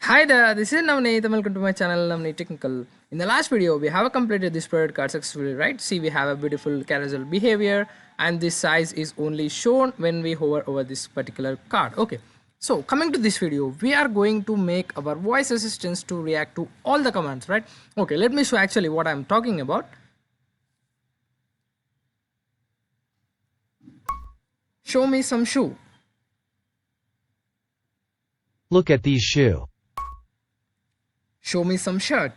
Hi there, this is Navneet and welcome to my channel Navneet Technical. In the last video, we have completed this product card successfully, right? See, we have a beautiful carousel behavior and this size is only shown when we hover over this particular card. Okay, so coming to this video, we are going to make our voice assistants to react to all the commands, right? Okay, let me show actually what I'm talking about. Show me some shoe. Look at these shoe. Show me some shirt.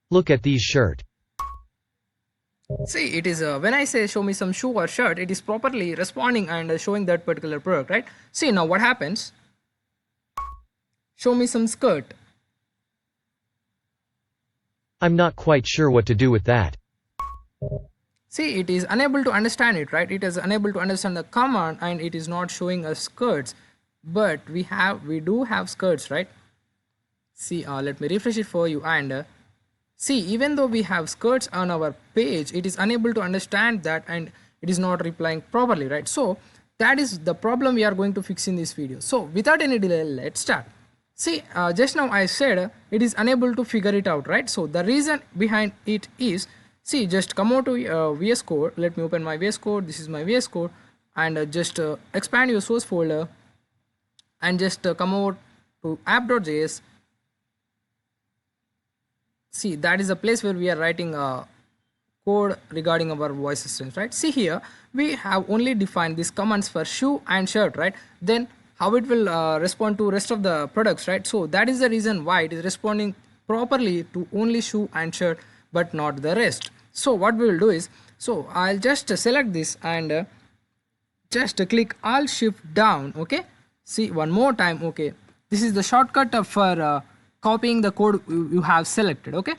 Look at these shirt. See, it is when I say show me some shoe or shirt, it is properly responding and showing that particular product, right? See, now what happens? Show me some skirt. I'm not quite sure what to do with that. See, it is unable to understand it, right? It is unable to understand the command and it is not showing us skirts. But we do have skirts, right? See, let me refresh it for you and see, even though we have skirts on our page, it is unable to understand that and it is not replying properly, right? So that is the problem we are going to fix in this video. So without any delay, let's start. See, just now I said it is unable to figure it out, right? So the reason behind it is, see, just come out to VS Code. Let me open my VS Code. This is my VS Code and just expand your source folder and just come over to app.js. See, that is the place where we are writing code regarding our voice assistants, right? See here, we have only defined these commands for shoe and shirt, right? Then how it will respond to rest of the products, right? So that is the reason why it is responding properly to only shoe and shirt but not the rest. So what we will do is, so I'll just select this and just click Alt Shift down. Okay, see, one more time. Okay, this is the shortcut for copying the code you have selected. Okay,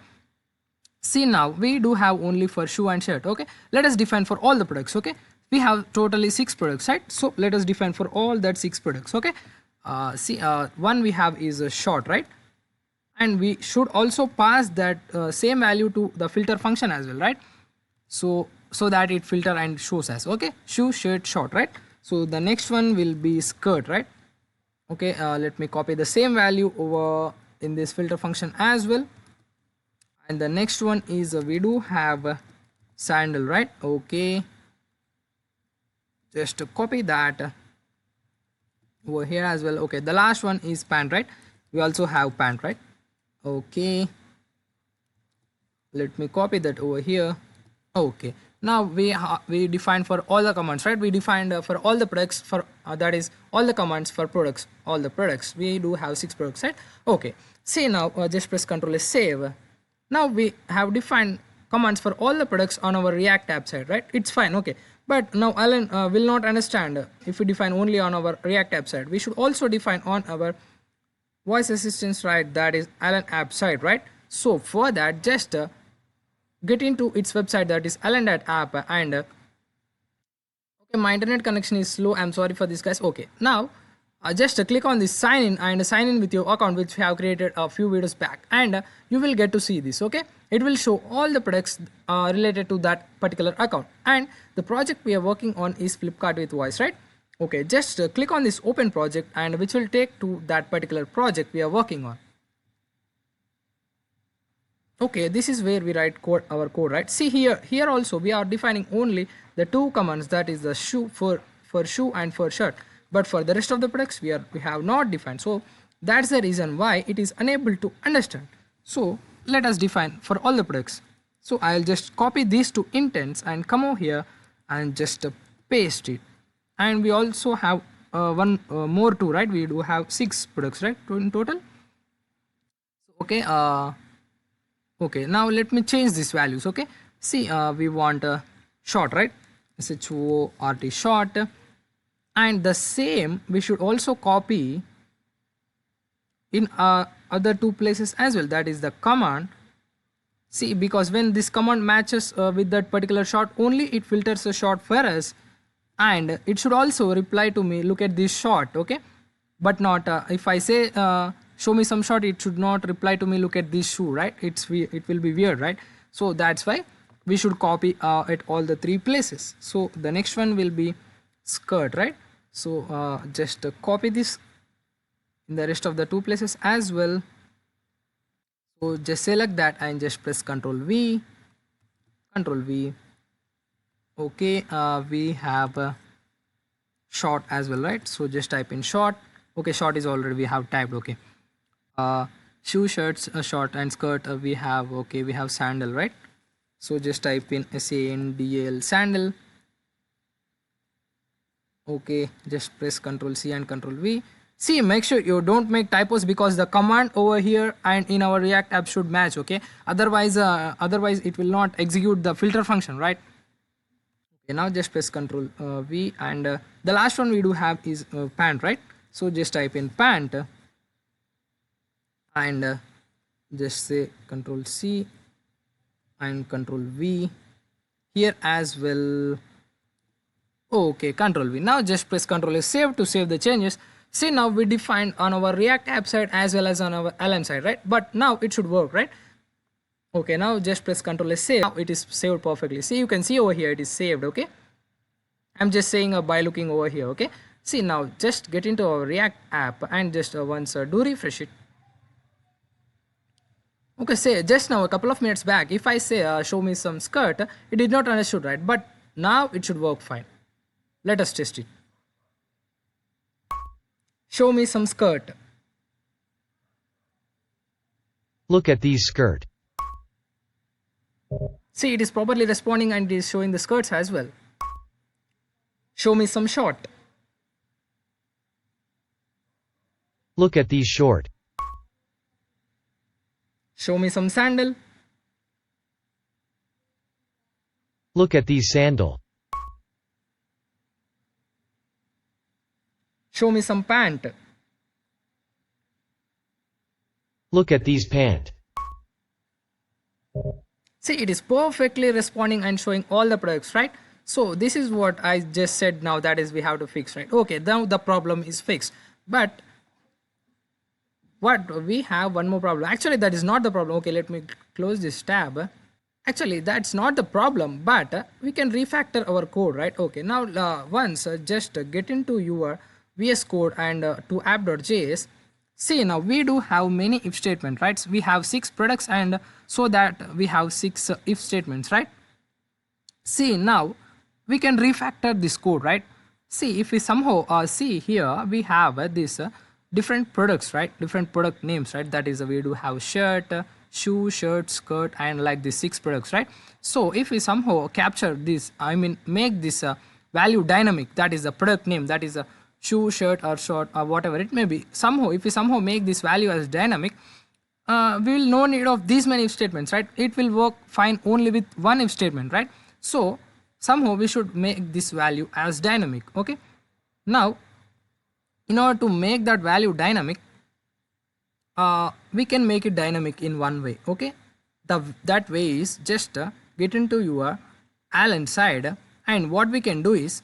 see, now we do have only for shoe and shirt. Okay, let us define for all the products. Okay, we have totally 6 products, right? So let us define for all that 6 products. Okay, see, one we have is a short, right? And we should also pass that same value to the filter function as well, right? So that it filter and shows us, okay, shoe, shirt, short, right? So the next one will be skirt, right? Okay, let me copy the same value over in this filter function as well. And the next one is we do have sandal, right? Okay, just copy that over here as well. Okay, the last one is pant, right? We also have pant, right? Okay, let me copy that over here. Okay, now we defined for all the commands, right? We defined for all the products for that is all the commands for products, all the products. We do have 6 products, right? Okay, see, now just press Ctrl S, save. Now we have defined commands for all the products on our React app side, right? It's fine. Okay, but now Alan will not understand if we define only on our React app side. We should also define on our voice assistants, right? That is Alan app side, right? So for that, just get into its website, that is alan.app, and okay, my internet connection is slow, I'm sorry for this, guys. Okay, now just click on this sign in and sign in with your account which we have created a few videos back, and you will get to see this. Okay, it will show all the products related to that particular account, and the project we are working on is Flipkart with voice, right? Okay, just click on this open project and which will take to that particular project we are working on. Okay, this is where we write our code, right? See here also we are defining only the 2 commands, that is the shoe for shoe and for shirt, but for the rest of the products we have not defined. So that's the reason why it is unable to understand. So let us define for all the products. So I'll just copy these 2 intents and come over here and just paste it. And we also have one more 2, right? We do have 6 products, right, in total. Okay, okay, now let me change these values. Okay, see, we want short, right? short, short, and the same we should also copy in other 2 places as well, that is the command. See, because when this command matches with that particular short, only it filters a short for us, and it should also reply to me, look at this short. Okay, but not if I say show me some short, it should not reply to me, look at this shoe, right? It will be weird, right? So that's why we should copy at all the 3 places. So the next one will be skirt, right? So just copy this in the rest of the two places as well. So just select that and just press Ctrl V, Ctrl V. Okay, we have short as well, right? So just type in short. Okay, short is already we have typed. Okay, shoe, shirts, short, and skirt we have. Okay, we have sandal, right? So just type in SANDL, sandal. Okay, just press Ctrl C and Ctrl V. See, make sure you don't make typos because the command over here and in our React app should match. Okay, otherwise it will not execute the filter function, right? Okay, now just press Ctrl V, and the last one we do have is pant, right? So just type in pant and just say Ctrl C and Ctrl V here as well. Okay, Ctrl V. Now just press Ctrl S save to save the changes. See, now we defined on our React app side as well as on our Align side, right? But now it should work, right? Okay, now just press Ctrl S save. Now it is saved perfectly. See, you can see over here it is saved. Okay, I'm just saying by looking over here. Okay, see, now just get into our React app and just once do refresh it. Okay, say just now a couple of minutes back, if I say show me some skirt, it did not understood, right? But now it should work fine. Let us test it. Show me some skirt. Look at these skirt. See, it is properly responding and it is showing the skirts as well. Show me some short. Look at these short. Show me some sandal. Look at these sandal. Show me some pant. Look at these pant. See, it is perfectly responding and showing all the products, right? So this is what I just said now, that is we have to fix, right? Okay, now the problem is fixed. But what we have one more problem. Actually, that is not the problem. Okay, let me close this tab. Actually, that's not the problem, but we can refactor our code, right? Okay, now once just get into your VS Code and to app.js. See, now we do have many if statements, right? We have 6 products, and so that we have 6 if statements, right? See, now we can refactor this code, right? See, if we somehow see here, we have this different products, right? Different product names, right? That is, we do have shirt, shoe, shirt, skirt, and like these 6 products, right? So if we somehow capture this, I mean make this value dynamic, that is the product name, that is a shoe, shirt, or short, or whatever it may be. Somehow, if we somehow make this value as dynamic, we will no need of these many if statements, right? It will work fine only with one if statement, right? So somehow we should make this value as dynamic. Okay, now in order to make that value dynamic, we can make it dynamic in one way. Okay, that way is just get into your Align side, and what we can do is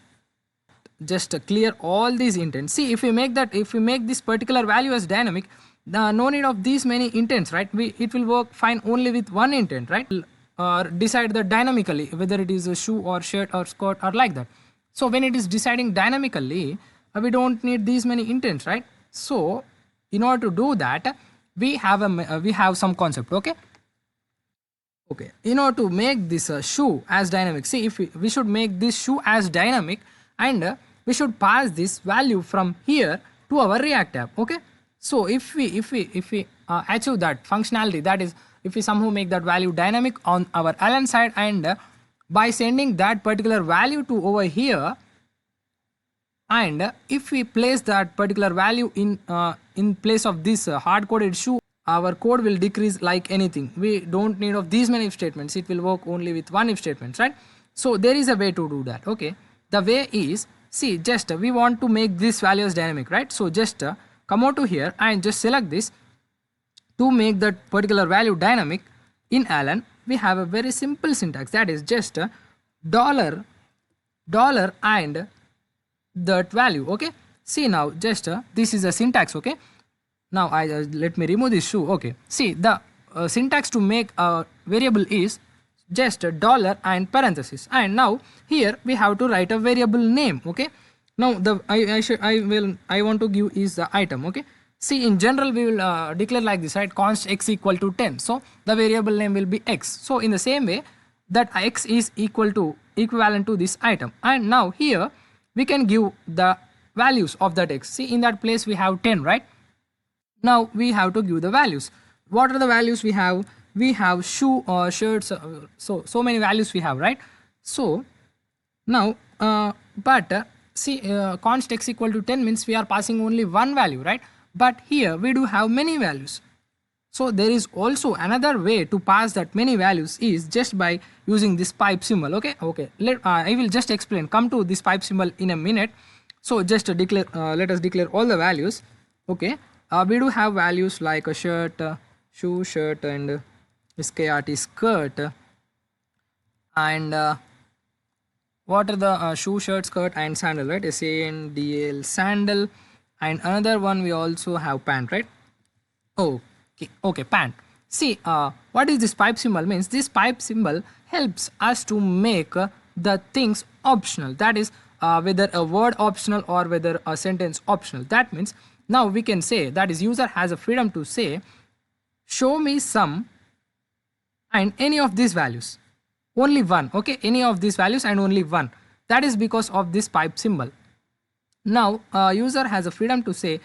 just clear all these intents. See, if we make this particular value as dynamic, no need of these many intents, right? It will work fine only with one intent, right? Decide that dynamically whether it is a shoe or shirt or skirt or like that. So when it is deciding dynamically, we don't need these many intents, right? So in order to do that, we have some concept. Okay, in order to make this shoe as dynamic, see, if we should make this shoe as dynamic, and we should pass this value from here to our React app. Okay, so if we achieve that functionality, that is, if we somehow make that value dynamic on our Align side, and by sending that particular value to over here, and if we place that particular value in place of this hard-coded shoe, our code will decrease like anything. We don't need of these many if statements. It will work only with one if statement, right? So there is a way to do that. Okay, the way is, see, just we want to make this value as dynamic, right? So just come out to here and just select this. To make that particular value dynamic in Align, we have a very simple syntax, that is just dollar and that value. Okay, see, now just this is a syntax. Okay, now I let me remove this shoe. Okay, see, the syntax to make a variable is just a dollar and parenthesis, and now here we have to write a variable name. Okay, now the I want to give is the item. Okay, See, in general, we will declare like this, right? Const x equal to 10. So the variable name will be x. So in the same way, that x is equivalent to this item. And now here we can give the values of that x. See, in that place we have 10, right? Now we have to give the values. What are the values we have? We have shoe or shirts. So many values we have, right? So now, see, const x equal to 10 means we are passing only one value, right? But here we do have many values. So there is also another way to pass that many values is just by using this pipe symbol. Okay. I will just explain. Come to this pipe symbol in a minute. So just declare. Let us declare all the values. Okay. We do have values like a shirt, shoe, shirt, and SKRT skirt, and what are the shoe, shirt, skirt, and sandal, right? SANDL sandal, and another one we also have pant, right? Okay, pant. See, what is this pipe symbol means? This pipe symbol helps us to make the things optional. That is, whether a word optional or whether a sentence optional. That means now we can say, that is, user has a freedom to say, show me some and any of these values. Only one, okay? Any of these values and only one. That is because of this pipe symbol. Now, user has a freedom to say,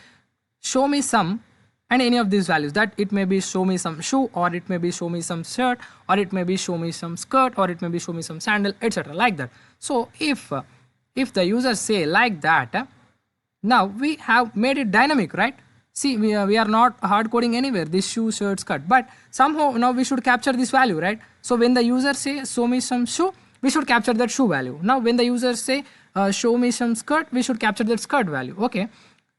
show me some and any of these values. That it may be show me some shoe, or it may be show me some shirt, or it may be show me some skirt, or it may be show me some sandal, etc. like that. So if the user say like that, now we have made it dynamic, right? See, we are not hard coding anywhere this shoe, shirt, skirt, but somehow now we should capture this value, right? So when the user say show me some shoe, we should capture that shoe value. Now when the user say show me some skirt, we should capture that skirt value. Okay.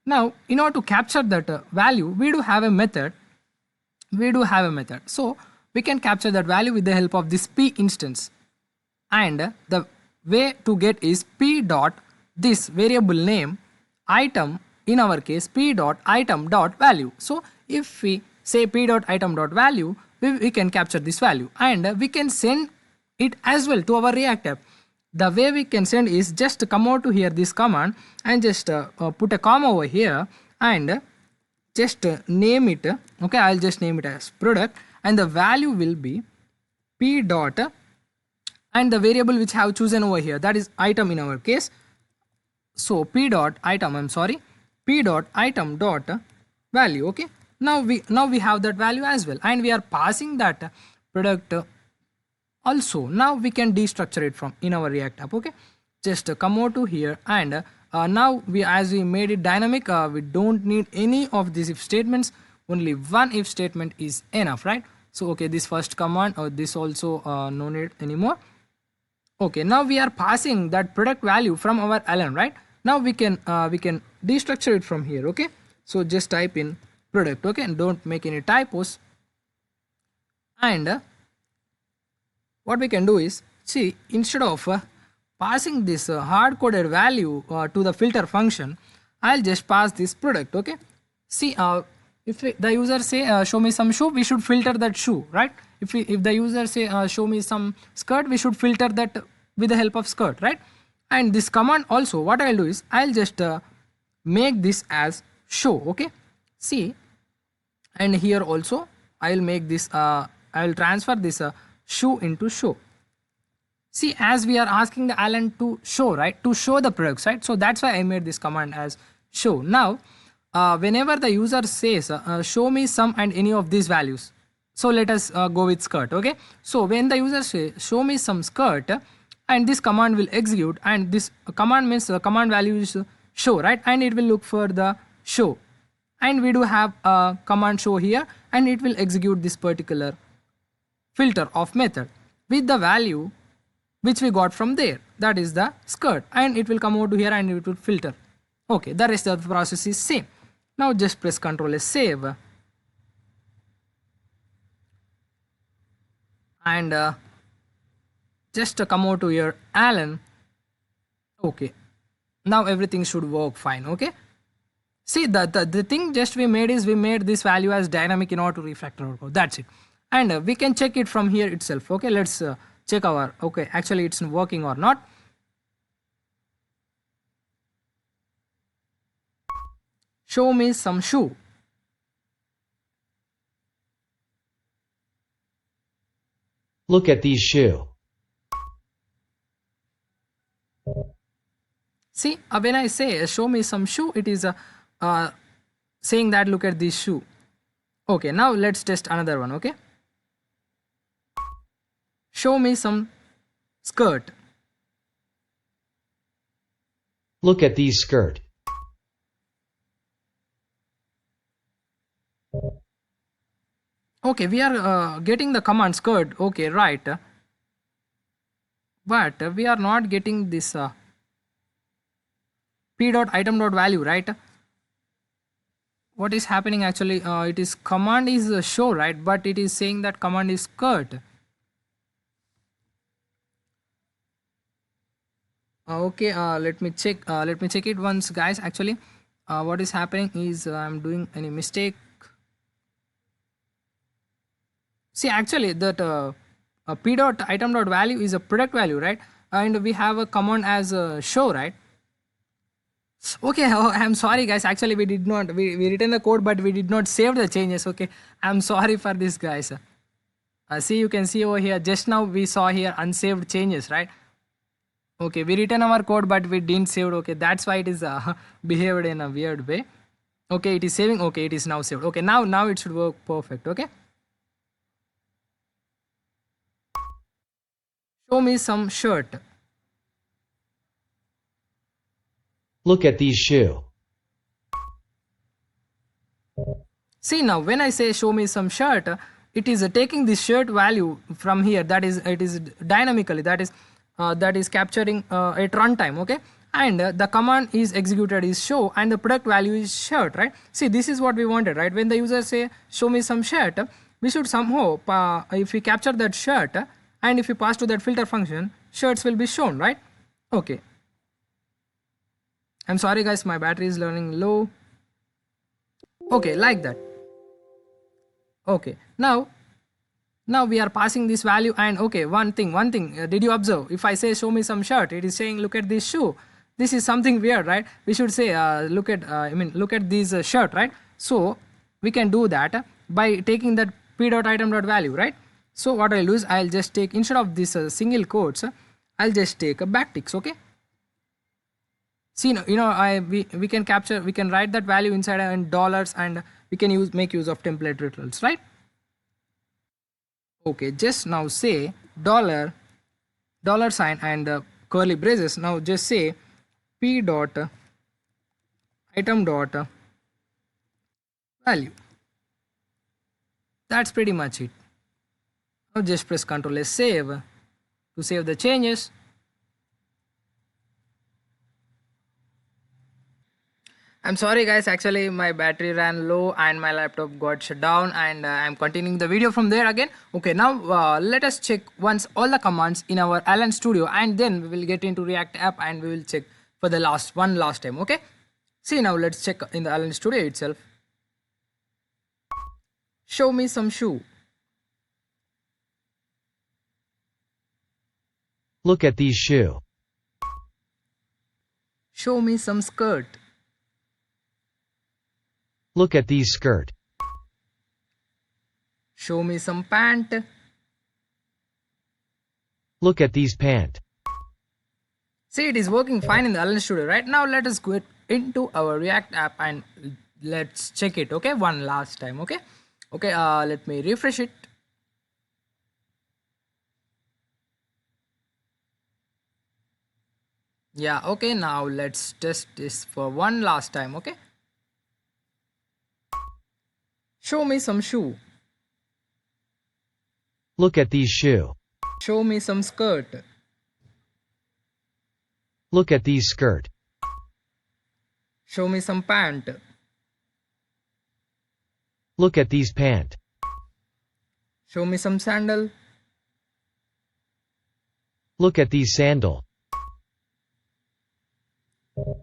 Now in order to capture that value, we do have a method. So we can capture that value with the help of this p instance, and the way to get is p dot this variable name item, in our case p dot item dot value. So if we say p dot item dot value, we can capture this value, and we can send it as well to our React app. The way we can send is just come over to here this command and just put a comma over here and just name it. Okay, I'll just name it as product, and the value will be p dot and the variable which I have chosen over here, that is item in our case. So p dot item dot value. Okay, now we have that value as well, and we are passing that product also. Now we can destructure it from in our React app. Okay, just come over to here, and now as we made it dynamic, we don't need any of these if statements. Only one if statement is enough, right? So okay, this first command or this also no need anymore. Okay, now we are passing that product value from our ln, right? Now we can destructure it from here. Okay, so just type in product. Okay, and don't make any typos. And what we can do is, see, instead of passing this hard-coded value to the filter function, I'll just pass this product. Okay, see, if the user say show me some shoe, we should filter that shoe, right? If the user say show me some skirt, we should filter that with the help of skirt, right? And this command also, what I'll do is I'll just make this as show. Okay, see, and here also I'll make this I'll transfer this shoe into show. See, as we are asking the ln to show, right, to show the products, right? So that's why I made this command as show. Now whenever the user says show me some and any of these values, so let us go with skirt. Okay, so when the user say show me some skirt, and this command will execute, and this command means command value is show, right? And it will look for the show, and we do have a command show here, and it will execute this particular filter of method with the value which we got from there, that is the skirt, and it will come over to here and it will filter. Okay, the rest of the process is same. Now just press Ctrl S, save, and just come over to your ln. Okay, now everything should work fine. Okay, see, the thing just we made is we made this value as dynamic in order to refactor our code. That's it, and we can check it from here itself. Okay, let's check our, okay, actually it's working or not. Show me some shoe. Look at these shoe. See, when I say show me some shoe, it is saying that look at this shoe. Okay, now let's test another one. Okay, show me some skirt. Look at these skirt. Okay, we are getting the command skirt. Okay, right, but we are not getting this p dot item dot value, right? What is happening actually? It is command is show, right? But it is saying that command is skirt. Okay, let me check. Let me check it once, guys. Actually, what is happening is I'm doing any mistake. See, actually, that p dot item dot value is a product value, right? And we have a command as show, right? Okay, oh, I'm sorry, guys. Actually, we did not we written the code, but we did not save the changes. Okay, I'm sorry for this, guys. See, you can see over here. Just now we saw here unsaved changes, right? Okay, we written our code, but we didn't save it. Okay, that's why it is behaved in a weird way. Okay, it is saving. Okay, it is now saved. Okay, now it should work perfect. Okay. Show me some shirt. Look at these shoe. See, now when I say show me some shirt, it is taking the shirt value from here. That is, it is dynamically, that is capturing at runtime. Okay, and the command is executed is show, and the product value is shirt, right? See, this is what we wanted, right? When the user say show me some shirt, we should somehow if we capture that shirt, and if we pass to that filter function, shirts will be shown, right? Okay, I'm sorry, guys, my battery is running low. Okay, like that. Okay, now we are passing this value, and okay, one thing, did you observe, if I say show me some shirt, it is saying look at this shoe. This is something weird, right? We should say look at this shirt, right? So we can do that by taking that p dot item dot value, right? So what I'll do is I'll just take, instead of this single quotes, I'll just take a backticks. Okay, see, we can capture, we can write that value inside in dollars, and we can make use of template literals, right? Okay, just now say dollar sign and curly braces. Now just say p dot item dot value. That's pretty much it. Now just press Ctrl S save to save the changes. I'm sorry, guys, actually my battery ran low and my laptop got shut down, and I'm continuing the video from there again. Okay, now let us check once all the commands in our Allen Studio, and then we will get into React app and we will check for the last time. Okay, see, now let's check in the Allen Studio itself. Show me some shoe. Look at these shoe. Show me some skirt. Look at these skirt. Show me some pant. Look at these pant. See, it is working fine in the Allen Studio. Right now, let us go into our React app and let's check it. Okay, one last time. Okay, let me refresh it. Yeah, okay, now let's test this for one last time. Okay, show me some shoe. Look at these shoe. Show me some skirt. Look at these skirt. Show me some pant. Look at these pant. Show me some sandal. Look at these sandal.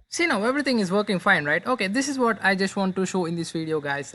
See, now everything is working fine, right? Okay, this is what I just want to show in this video, guys.